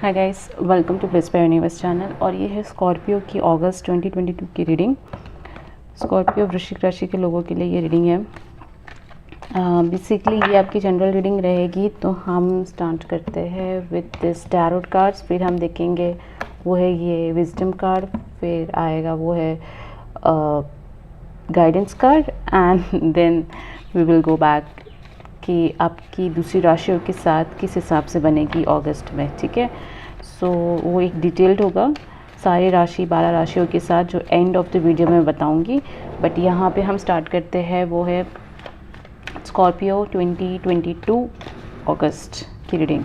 Hi guys, welcome to Bliss by Universe channel. और ये है स्कॉर्पियो की अगस्त 2022 की रीडिंग। स्कॉर्पियो वृश्चिक राशि के लोगों के लिए ये रीडिंग है। बेसिकली ये आपकी जनरल रीडिंग रहेगी। तो हम स्टार्ट करते हैं विद दिस टैरोट कार्ड्स। फिर हम देखेंगे वो है ये विजडम कार्ड, फिर आएगा वो है guidance card, and then we will go back कि आपकी दूसरी राशियों के साथ किस हिसाब से बनेगी अगस्त में। ठीक है, सो वो एक डिटेल्ड होगा सारी राशि 12 राशियों के साथ, जो एंड ऑफ द वीडियो में बताऊंगी। बट यहाँ पे हम स्टार्ट करते हैं वो है स्कॉर्पियो 2022 अगस्त की रीडिंग।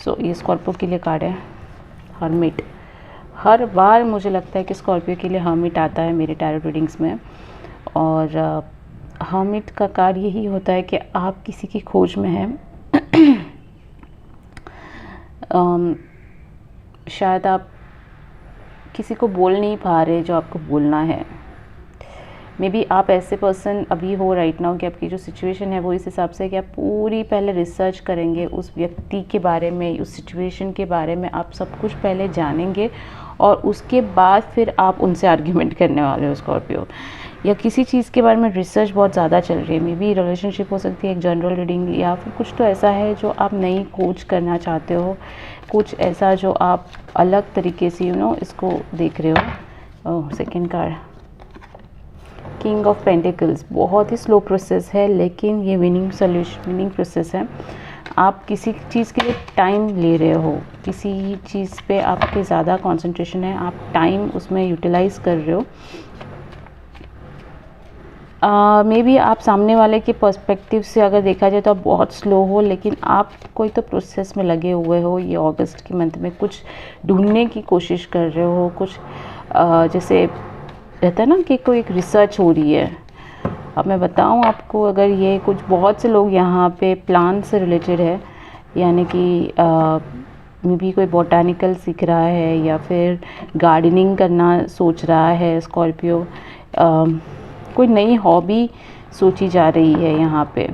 सो ये स्कॉर्पियो के लिए कार्ड है हर्मिट। हर बार मुझे लगता है कि स्कॉर्पियो के लिए हर्मिट आता है मेरे टैरोट रीडिंग्स में। और हर्मिट का कार्ड यही होता है कि आप किसी की खोज में हैं। शायद आप किसी को बोल नहीं पा रहे जो आपको बोलना है। मे बी आप ऐसे पर्सन अभी हो राइट नाउ कि आपकी जो सिचुएशन है वो इस हिसाब से है कि आप पूरी पहले रिसर्च करेंगे उस व्यक्ति के बारे में, उस सिचुएशन के बारे में आप सब कुछ पहले जानेंगे और उसके बाद फिर आप उनसे आर्ग्यूमेंट करने वाले हो स्कॉर्पियो। या किसी चीज़ के बारे में रिसर्च बहुत ज़्यादा चल रही है। मे बी रिलेशनशिप हो सकती है, एक जनरल रीडिंग, या फिर कुछ तो ऐसा है जो आप नई खोज करना चाहते हो, कुछ ऐसा जो आप अलग तरीके से इसको देख रहे हो। Second card king of pentacles. बहुत ही स्लो प्रोसेस है लेकिन ये विनिंग प्रोसेस है। आप किसी चीज़ के लिए टाइम ले रहे हो, किसी चीज़ पे आपके ज़्यादा कंसंट्रेशन है, आप टाइम उसमें यूटिलाइज कर रहे हो। मे बी आप सामने वाले के पर्सपेक्टिव से अगर देखा जाए तो आप बहुत स्लो हो, लेकिन आप कोई तो प्रोसेस में लगे हुए हो। ये अगस्त के मंथ में कुछ ढूंढने की कोशिश कर रहे हो, कुछ जैसे रहता है ना कि कोई एक रिसर्च हो रही है। अब मैं बताऊं आपको, अगर ये कुछ बहुत से लोग यहाँ पे प्लांट से रिलेटेड है, यानी कि मे बी कोई बोटानिकल सीख रहा है या फिर गार्डनिंग करना सोच रहा है स्कॉर्पियो, कोई नई हॉबी सोची जा रही है यहाँ पे।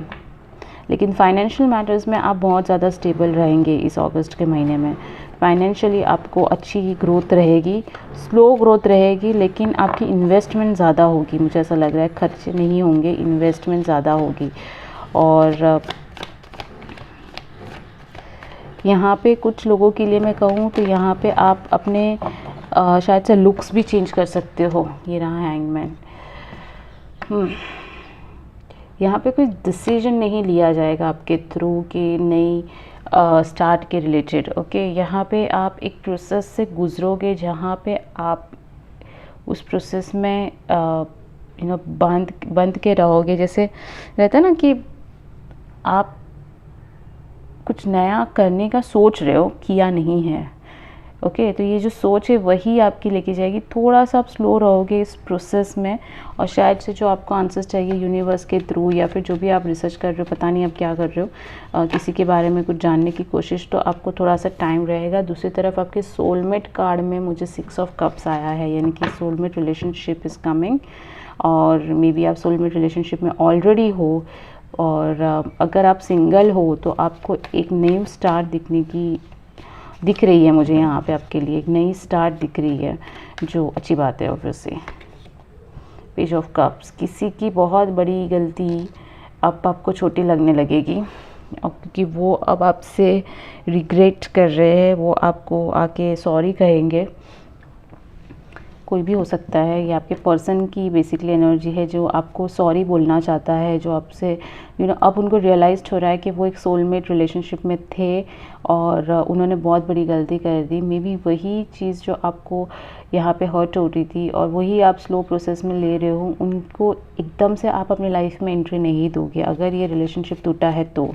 लेकिन फाइनेंशियल मैटर्स में आप बहुत ज़्यादा स्टेबल रहेंगे इस अगस्त के महीने में। फाइनेंशियली आपको अच्छी ग्रोथ रहेगी, स्लो ग्रोथ रहेगी, लेकिन आपकी इन्वेस्टमेंट ज़्यादा होगी। मुझे ऐसा लग रहा है खर्चे नहीं होंगे, इन्वेस्टमेंट ज़्यादा होगी। और यहाँ पे कुछ लोगों के लिए मैं कहूँ तो यहाँ पे आप अपने शायद से लुक्स भी चेंज कर सकते हो। ये रहा हैंगमैन। यहाँ पे कोई डिसीजन नहीं लिया जाएगा आपके थ्रू कि नई स्टार्ट के रिलेटेड। ओके, यहाँ पे आप एक प्रोसेस से गुजरोगे जहाँ पे आप उस प्रोसेस में बंद के रहोगे। जैसे रहता है ना कि आप कुछ नया करने का सोच रहे हो, किया नहीं है। ओके, तो ये जो सोच है वही आपकी लेके जाएगी। थोड़ा सा आप स्लो रहोगे इस प्रोसेस में, और शायद से जो आपको आंसर्स चाहिए यूनिवर्स के थ्रू, या फिर जो भी आप रिसर्च कर रहे हो, पता नहीं आप क्या कर रहे हो, किसी के बारे में कुछ जानने की कोशिश, तो आपको थोड़ा सा टाइम रहेगा। दूसरी तरफ आपके सोलमेट कार्ड में मुझे 6 ऑफ कप्स आया है, यानी कि सोलमेट रिलेशनशिप इज़ कमिंग। और मे बी आप सोलमेट रिलेशनशिप में ऑलरेडी हो, और अगर आप सिंगल हो तो आपको एक नई स्टार्ट दिख रही है। मुझे यहाँ पे आपके लिए एक नई स्टार्ट दिख रही है, जो अच्छी बात है ऑब्वियसली। पेज ऑफ कप्स, किसी की बहुत बड़ी गलती अब आपको छोटी लगने लगेगी, क्योंकि वो अब आपसे रिग्रेट कर रहे हैं, वो आपको आके सॉरी कहेंगे। कोई भी हो सकता है, ये आपके पर्सन की बेसिकली एनर्जी है जो आपको सॉरी बोलना चाहता है, जो आपसे अब उनको रियलाइज्ड हो रहा है कि वो एक सोलमेट रिलेशनशिप में थे और उन्होंने बहुत बड़ी गलती कर दी। मे बी वही चीज़ जो आपको यहाँ पे हर्ट हो रही थी और वही आप स्लो प्रोसेस में ले रहे हो, उनको एकदम से आप अपनी लाइफ में एंट्री नहीं दोगे अगर ये रिलेशनशिप टूटा है तो।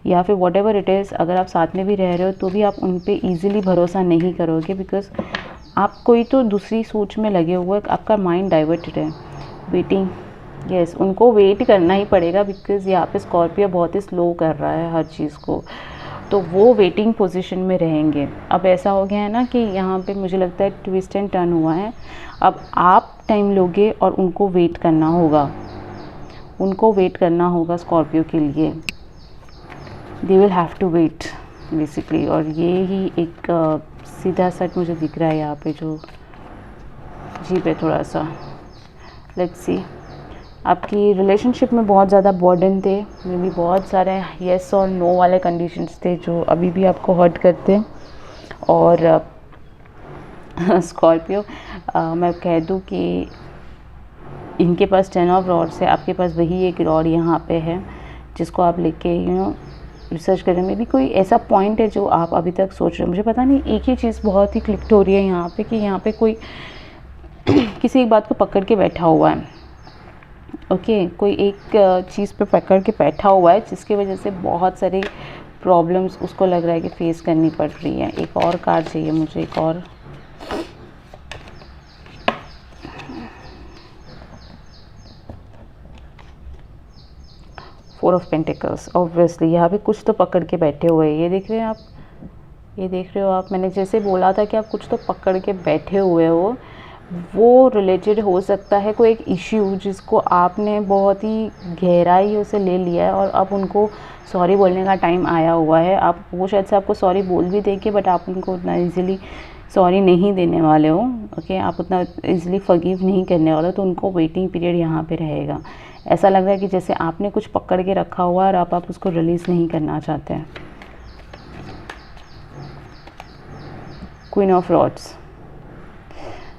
या फिर वॉट एवर इट इज़, अगर आप साथ में भी रह रहे हो तो भी आप उन पर ईजिली भरोसा नहीं करोगे, बिकॉज आप कोई तो दूसरी सोच में लगे हुए, आपका माइंड डाइवर्टेड है। वेटिंग, यस, उनको वेट करना ही पड़ेगा, बिकॉज यहाँ पे स्कॉर्पियो बहुत ही स्लो कर रहा है हर चीज़ को, तो वो वेटिंग पोजीशन में रहेंगे। अब ऐसा हो गया है ना कि यहाँ पे मुझे लगता है ट्विस्ट एंड टर्न हुआ है। अब आप टाइम लोगे और उनको वेट करना होगा, स्कॉर्पियो के लिए। They will have to wait. Basically. और ये ही एक सीधा सेट मुझे दिख रहा है यहाँ पे, जो जी पे थोड़ा सा। लेट्स सी, आपकी रिलेशनशिप में बहुत ज़्यादा बर्डन थे, मे भी बहुत सारे येस और नो वाले कंडीशंस थे जो अभी भी आपको हर्ट करते हैं। और स्कॉर्पियो, मैं कह दूँ कि इनके पास 10 ऑफ रॉड्स है, आपके पास वही एक रॉड यहाँ पे है जिसको आप लेके रिसर्च करें। में भी कोई ऐसा पॉइंट है जो आप अभी तक सोच रहे हो। मुझे पता नहीं, एक ही चीज़ बहुत ही क्लिक हो रही है यहाँ पे कि यहाँ पे कोई किसी एक बात को पकड़ के बैठा हुआ है। ओके, कोई एक चीज़ पे पकड़ के बैठा हुआ है जिसकी वजह से बहुत सारी प्रॉब्लम्स उसको लग रहा है कि फेस करनी पड़ रही है। एक और कार्ड चाहिए मुझे, एक और। Four of pentacles. ऑब्वियसली यहाँ पे कुछ तो पकड़ के बैठे हुए हैं, ये देख रहे हैं आप, ये देख रहे हो आप। मैंने जैसे बोला था कि आप कुछ तो पकड़ के बैठे हुए हो, वो रिलेटेड हो सकता है कोई एक इश्यू जिसको आपने बहुत ही गहराई से ले लिया है और अब उनको सॉरी बोलने का टाइम आया हुआ है। आप, वो शायद से आपको सॉरी बोल भी देंगे, बट आप उनको उतना इजीली सॉरी नहीं देने वाले हो। ओके, आप उतना इजीली फॉरगिव नहीं करने वाले हो, तो उनको वेटिंग पीरियड यहाँ पे रहेगा। ऐसा लग रहा है कि जैसे आपने कुछ पकड़ के रखा हुआ है और आप उसको रिलीज़ नहीं करना चाहते हैं। Queen of rods.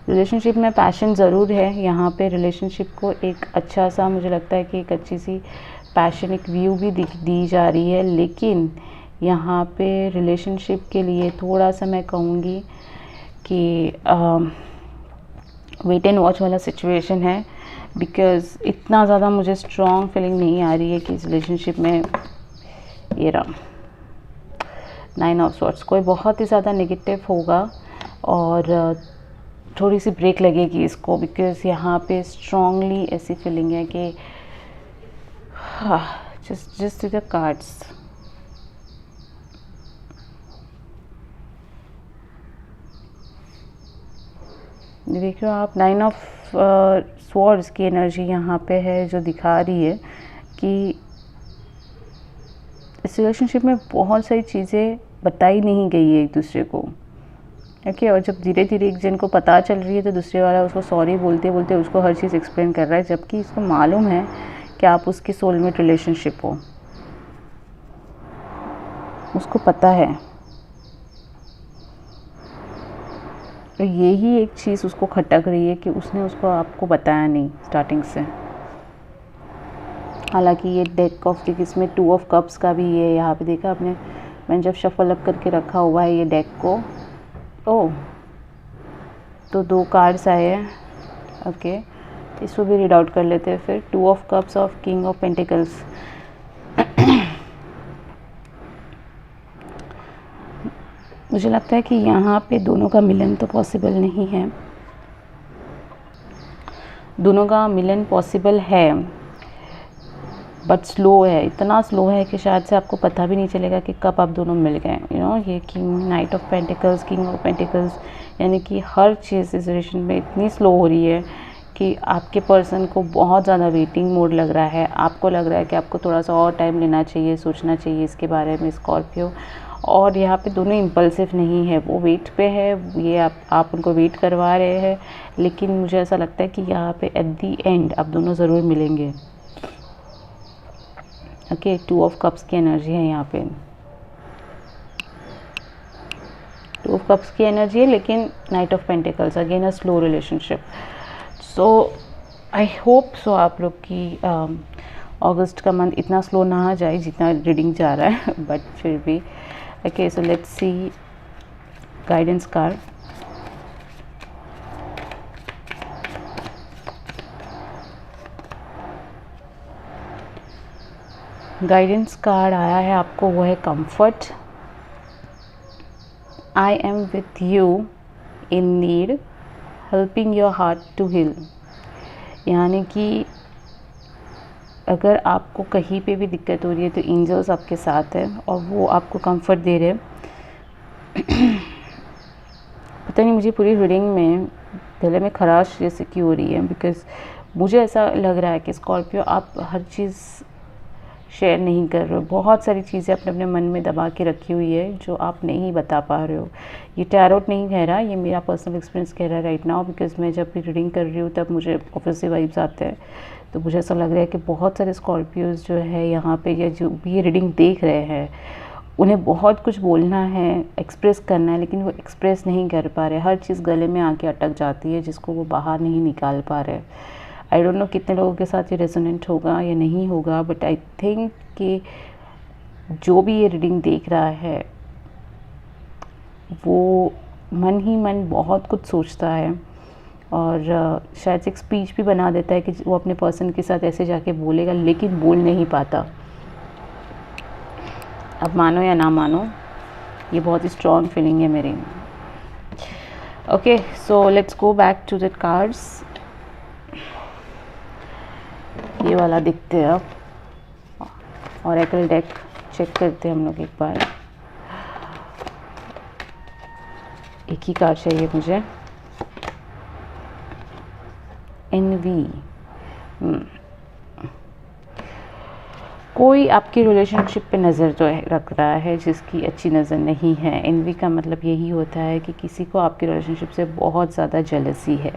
रिलेशनशिप में पैशन ज़रूर है यहाँ पे। रिलेशनशिप को एक अच्छा सा, मुझे लगता है कि एक अच्छी सी पैशनिक व्यू भी दी जा रही है, लेकिन यहाँ पे रिलेशनशिप के लिए थोड़ा सा मैं कहूँगी कि वेट एंड वॉच वाला सिचुएशन है। बिकॉज़ इतना ज़्यादा मुझे स्ट्रॉन्ग फीलिंग नहीं आ रही है कि इस रिलेशनशिप में, ये रहा 9 ऑफ स्वॉर्ड्स, कोई बहुत ही ज़्यादा नेगेटिव होगा और थोड़ी सी ब्रेक लगेगी इसको। बिकॉज़ यहाँ पे स्ट्रॉन्गली ऐसी फीलिंग है कि जस्ट द कार्ड्स। देख रहे हो आप, 9 ऑफ स्वॉर्ड्स की एनर्जी यहाँ पे है जो दिखा रही है कि इस रिलेशनशिप में बहुत सारी चीज़ें बताई नहीं गई है एक दूसरे को। ओके, और जब धीरे धीरे एक जन को पता चल रही है तो दूसरे वाला उसको सॉरी बोलते बोलते उसको हर चीज़ एक्सप्लेन कर रहा है, जबकि इसको मालूम है कि आप उसकी सोलमेट रिलेशनशिप हो, उसको पता है। तो यही एक चीज़ उसको खटक रही है कि उसने उसको आपको बताया नहीं स्टार्टिंग से। हालांकि ये डेक ऑफ, इसमें 2 ऑफ कप्स का भी ये यहाँ पे देखा आपने, मैंने जब शफल अप करके रखा हुआ है ये डेक को। ओह, तो 2 कार्ड्स आए हैं। ओके, इसको भी रीड आउट कर लेते हैं फिर। 2 of cups of king of pentacles. मुझे लगता है कि यहाँ पे दोनों का मिलन तो पॉसिबल नहीं है। दोनों का मिलन पॉसिबल है बट स्लो है, इतना स्लो है कि शायद से आपको पता भी नहीं चलेगा कि कब आप दोनों मिल गए। ये king, night of pentacles, king of pentacles, यानी कि हर चीज़ इस रिलेशन में इतनी स्लो हो रही है कि आपके पर्सन को बहुत ज़्यादा वेटिंग मोड लग रहा है। आपको लग रहा है कि आपको थोड़ा सा और टाइम लेना चाहिए, सोचना चाहिए इसके बारे में, स्कॉर्पियो। और यहाँ पे दोनों इम्पल्सिव नहीं है, वो वेट पे है, ये आप उनको वेट करवा रहे हैं, लेकिन मुझे ऐसा लगता है कि यहाँ पे एट दी एंड आप दोनों ज़रूर मिलेंगे। ओके, 2 ऑफ कप्स की एनर्जी है यहाँ पे, 2 ऑफ कप्स की एनर्जी है, लेकिन night of pentacles, again a slow relationship. So I hope so आप लोग की अगस्त का मंथ इतना स्लो ना जाए जितना रीडिंग जा रहा है, बट फिर भी। Okay, so let's see guidance card. Guidance card आया है आपको, वो है comfort. I am with you in need, helping your heart to heal. यानी कि अगर आपको कहीं पे भी दिक्कत हो रही है तो एंजल्स आपके साथ है और वो आपको कंफर्ट दे रहे हैं। पता नहीं मुझे पूरी रीडिंग में गले में खराश जैसे क्यों हो रही है, बिकॉज़ मुझे ऐसा लग रहा है कि स्कॉर्पियो आप हर चीज़ शेयर नहीं कर रहे हो, बहुत सारी चीज़ें अपने अपने मन में दबा के रखी हुई है जो आप नहीं बता पा रहे हो। ये टैरोट नहीं कह रहा, ये मेरा पर्सनल एक्सपीरियंस कह रहा है राइट नाउ, बिकॉज मैं जब भी रीडिंग कर रही हूँ तब मुझे ऑब्वियसली वाइब्स आते हैं। तो मुझे ऐसा लग रहा है कि बहुत सारे स्कॉर्पियोज जो है यहाँ पे, या जो भी ये रीडिंग देख रहे हैं, उन्हें बहुत कुछ बोलना है, एक्सप्रेस करना है, लेकिन वो एक्सप्रेस नहीं कर पा रहे। हर चीज़ गले में आके अटक जाती है जिसको वो बाहर नहीं निकाल पा रहे। आई डोंट नो कितने लोगों के साथ ये रेजोनेंट होगा या नहीं होगा, बट आई थिंक कि जो भी ये रीडिंग देख रहा है वो मन ही मन बहुत कुछ सोचता है, और शायद एक स्पीच भी बना देता है कि वो अपने पर्सन के साथ ऐसे जाके बोलेगा, लेकिन बोल नहीं पाता। अब मानो या ना मानो, ये बहुत ही स्ट्रॉन्ग फीलिंग है मेरी। Okay, so let's go back to the cards. ये वाला दिखते हैं अब, ऑरेकल डेक चेक करते हैं हम लोग एक बार। एक ही कार्ड चाहिए मुझे, एनवी। कोई आपकी रिलेशनशिप पे नज़र जो है रख रहा है जिसकी अच्छी नज़र नहीं है। एनवी का मतलब यही होता है कि किसी को आपकी रिलेशनशिप से बहुत ज़्यादा जेलसी है,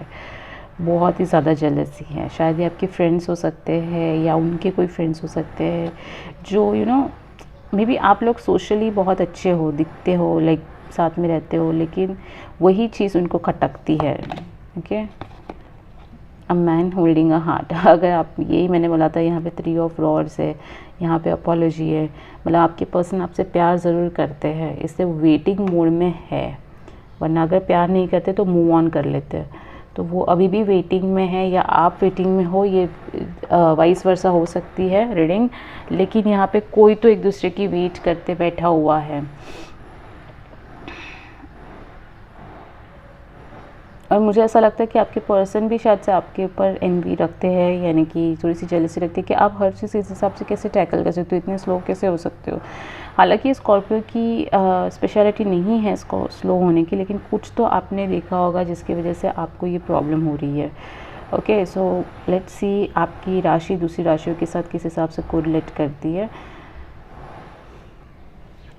बहुत ही ज़्यादा जेलसी है। शायद ये आपके फ्रेंड्स हो सकते हैं या उनके कोई फ्रेंड्स हो सकते हैं जो मे बी आप लोग सोशली बहुत अच्छे हो, दिखते हो, लाइक साथ में रहते हो, लेकिन वही चीज़ उनको खटकती है। Okay, a man holding a heart. अगर आप, यही मैंने बोला था, यहाँ पे 3 ऑफ रॉड्स है, यहाँ पे अपॉलॉजी है, मतलब आपके पर्सन आपसे प्यार ज़रूर करते हैं, इससे वेटिंग मोड में है। वरना अगर प्यार नहीं करते तो मूव ऑन कर लेते हैं। तो वो अभी भी वेटिंग में है, या आप वेटिंग में हो, ये वाइस वर्सा हो सकती है रीडिंग। लेकिन यहाँ पे कोई तो एक दूसरे की वेट करते बैठा हुआ है, और मुझे ऐसा लगता है कि आपके पर्सन भी शायद से आपके ऊपर एनवी रखते हैं, यानी कि थोड़ी सी जेलसी रखते हैं कि आप हर चीज़ इस हिसाब से कैसे टैकल कर सकते हो, इतने स्लो कैसे हो सकते हो। हालांकि स्कॉर्पियो की स्पेशलिटी नहीं है इसको स्लो होने की, लेकिन कुछ तो आपने देखा होगा जिसकी वजह से आपको ये प्रॉब्लम हो रही है। ओके, सो लेट्स सी आपकी राशि दूसरी राशियों के साथ किस हिसाब से कोरिलेट करती है।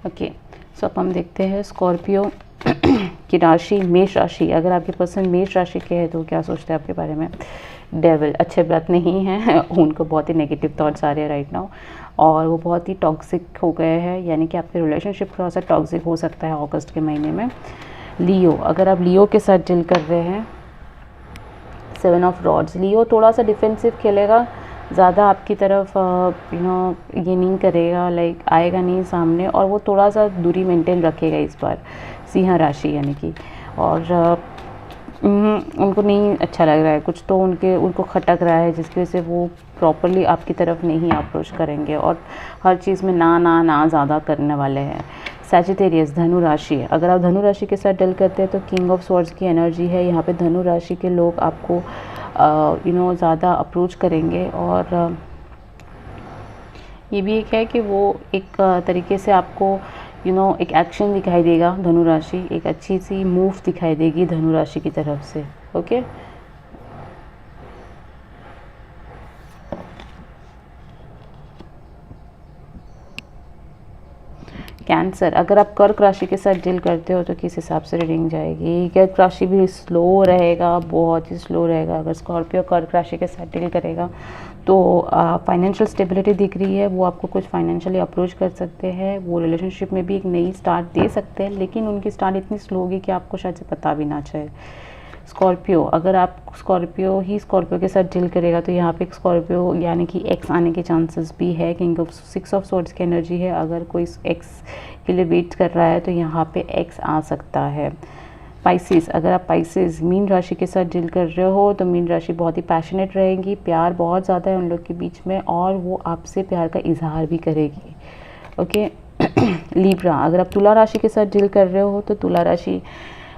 ओके, सो अब हम देखते हैं स्कॉर्पियो की राशि मेष राशि। अगर आपके पर्सन मेष राशि के हैं तो क्या सोचते हैं आपके बारे में। डेविल अच्छे व्रत नहीं हैं उनको बहुत ही नेगेटिव थॉट्स आ रहे हैं राइट नाउ, और वो बहुत ही टॉक्सिक हो गए हैं, यानी कि आपके रिलेशनशिप थोड़ा सा टॉक्सिक हो सकता है अगस्त के महीने में। लियो, अगर आप लियो के साथ डील कर रहे हैं, 7 ऑफ रॉड्स। लियो थोड़ा सा डिफेंसिव खेलेगा, ज़्यादा आपकी तरफ ये नहीं करेगा, लाइक आएगा नहीं सामने, और वो थोड़ा सा दूरी मेंटेन रखेगा इस बार, सिंह राशि यानी कि। और उनको नहीं अच्छा लग रहा है कुछ, तो उनको खटक रहा है, जिसकी वजह से वो प्रॉपरली आपकी तरफ नहीं अप्रोच करेंगे, और हर चीज़ में ना ना ना ज़्यादा करने वाले हैं। सैजिटेरियस धनु राशि, अगर आप धनु राशि के साथ डील करते हैं तो किंग ऑफ स्वॉर्ड्स की एनर्जी है यहाँ पे। धनु राशि के लोग आपको ज़्यादा अप्रोच करेंगे, और ये भी एक है कि वो एक तरीके से आपको एक एक्शन दिखाई देगा। धनु राशि एक अच्छी सी मूव दिखाई देगी धनु राशि की तरफ से। ओके, कैंसर, अगर आप कर्क राशि के साथ डील करते हो तो किस हिसाब से रीडिंग जाएगी। कर्क राशि भी स्लो रहेगा, बहुत ही स्लो रहेगा। अगर स्कॉर्पियो कर्क राशि के साथ डील करेगा तो फाइनेंशियल स्टेबिलिटी दिख रही है, वो आपको कुछ फाइनेंशियली अप्रोच कर सकते हैं, वो रिलेशनशिप में भी एक नई स्टार्ट दे सकते हैं, लेकिन उनकी स्टार्ट इतनी स्लो होगी कि आपको शायद से पता भी ना चले। स्कॉर्पियो, अगर आप स्कॉर्पियो के साथ डील करेगा तो यहाँ पे स्कॉर्पियो यानी कि एक्स आने के चांसेस भी है, क्योंकि 6 ऑफ स्वॉर्ड्स की एनर्जी है। अगर कोई एक्स के लिए वेट कर रहा है तो यहाँ पे एक्स आ सकता है। स्पाइसिस, अगर आप स्पाइसिस मीन राशि के साथ डील कर रहे हो तो मीन राशि बहुत ही पैशनेट रहेगी, प्यार बहुत ज़्यादा है उन लोग के बीच में, और वो आपसे प्यार का इजहार भी करेगी। ओके लीब्रा, अगर आप तुला राशि के साथ डील कर रहे हो तो तुला राशि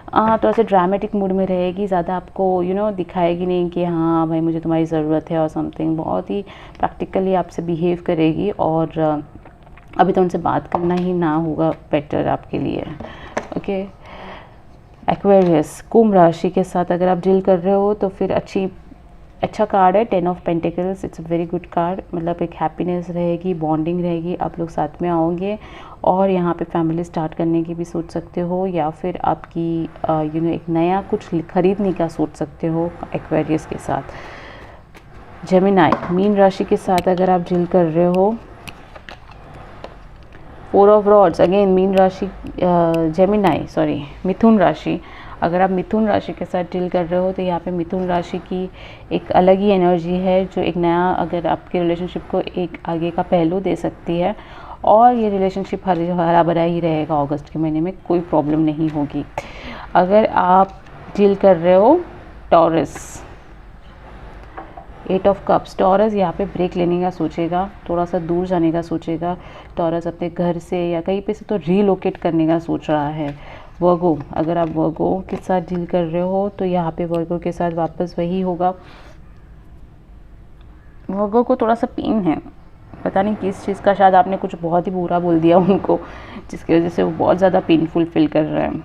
थोड़ा सा ड्रामेटिक मूड में रहेगी, ज़्यादा आपको दिखाएगी नहीं कि हाँ भाई मुझे तुम्हारी ज़रूरत है और समथिंग, बहुत ही प्रैक्टिकली आपसे बिहेव करेगी, और अभी तो उनसे बात करना ही ना होगा बेटर आपके लिए। ओके एक्वेरियस, कुंभ राशि के साथ अगर आप डील कर रहे हो तो फिर अच्छी अच्छा कार्ड है 10 of pentacles, it's a very good card. मतलब एक हैप्पीनेस रहेगी, बॉन्डिंग रहेगी, आप लोग साथ में आओगे और यहाँ पे फैमिली स्टार्ट करने की भी सोच सकते हो, या फिर आपकी एक नया कुछ खरीदने का सोच सकते हो एक्वेरियस के साथ। जेमिनाई, मीन राशि के साथ अगर आप डील कर रहे हो, 4 ऑफ रॉड्स, अगेन मीन राशि, जेमिनाई सॉरी मिथुन राशि, अगर आप मिथुन राशि के साथ डील कर रहे हो तो यहाँ पे मिथुन राशि की एक अलग ही एनर्जी है जो एक नया, अगर आपके रिलेशनशिप को एक आगे का पहलू दे सकती है। और ये रिलेशनशिप हरा भरा ही रहेगा अगस्त के महीने में, कोई प्रॉब्लम नहीं होगी। अगर आप डील कर रहे हो टॉरस, 8 ऑफ कप्स, टॉरस यहाँ पे ब्रेक लेने का सोचेगा, थोड़ा सा दूर जाने का सोचेगा। टॉरस अपने घर से या कहीं पे से तो रीलोकेट करने का सोच रहा है। वर्गो, अगर आप वर्गो के साथ डील कर रहे हो तो यहाँ पे वर्गो के साथ वापस वही होगा। वर्गो को थोड़ा सा पेन है, पता नहीं किस चीज़ का, शायद आपने कुछ बहुत ही बुरा बोल दिया उनको, जिसकी वजह से वो बहुत ज़्यादा पेनफुल फील कर रहे हैं।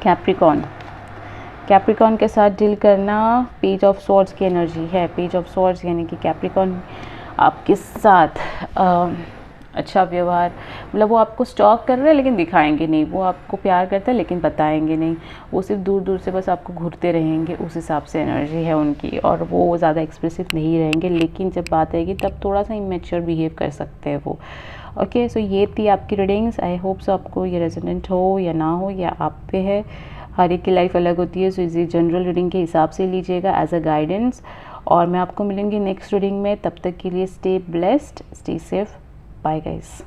कैप्रिकॉर्न, कैप्रिकॉर्न के साथ डील करना, पेज ऑफ स्वॉर्ड्स की एनर्जी है। पेज ऑफ स्वॉर्ड्स यानी कि कैप्रिकॉर्न आपके साथ अच्छा व्यवहार, मतलब वो आपको स्टॉक कर रहे हैं लेकिन दिखाएंगे नहीं, वो आपको प्यार करते हैं लेकिन बताएंगे नहीं, वो सिर्फ दूर दूर से बस आपको घूरते रहेंगे, उस हिसाब से एनर्जी है उनकी। और वो ज़्यादा एक्सप्रेसिव नहीं रहेंगे, लेकिन जब बात आएगी तब थोड़ा सा इमेच्योर बिहेव कर सकते हैं वो। ओके, सो ये थी आपकी रीडिंग्स। आई होप सो आपको ये रेजोनेंट हो या ना हो, या आप पे है, हर एक की लाइफ अलग होती है। सो इसी जनरल रीडिंग के हिसाब से लीजिएगा एज अ गाइडेंस। और मैं आपको मिलूंगी नेक्स्ट रीडिंग में, तब तक के लिए stay blessed, stay safe, bye guys.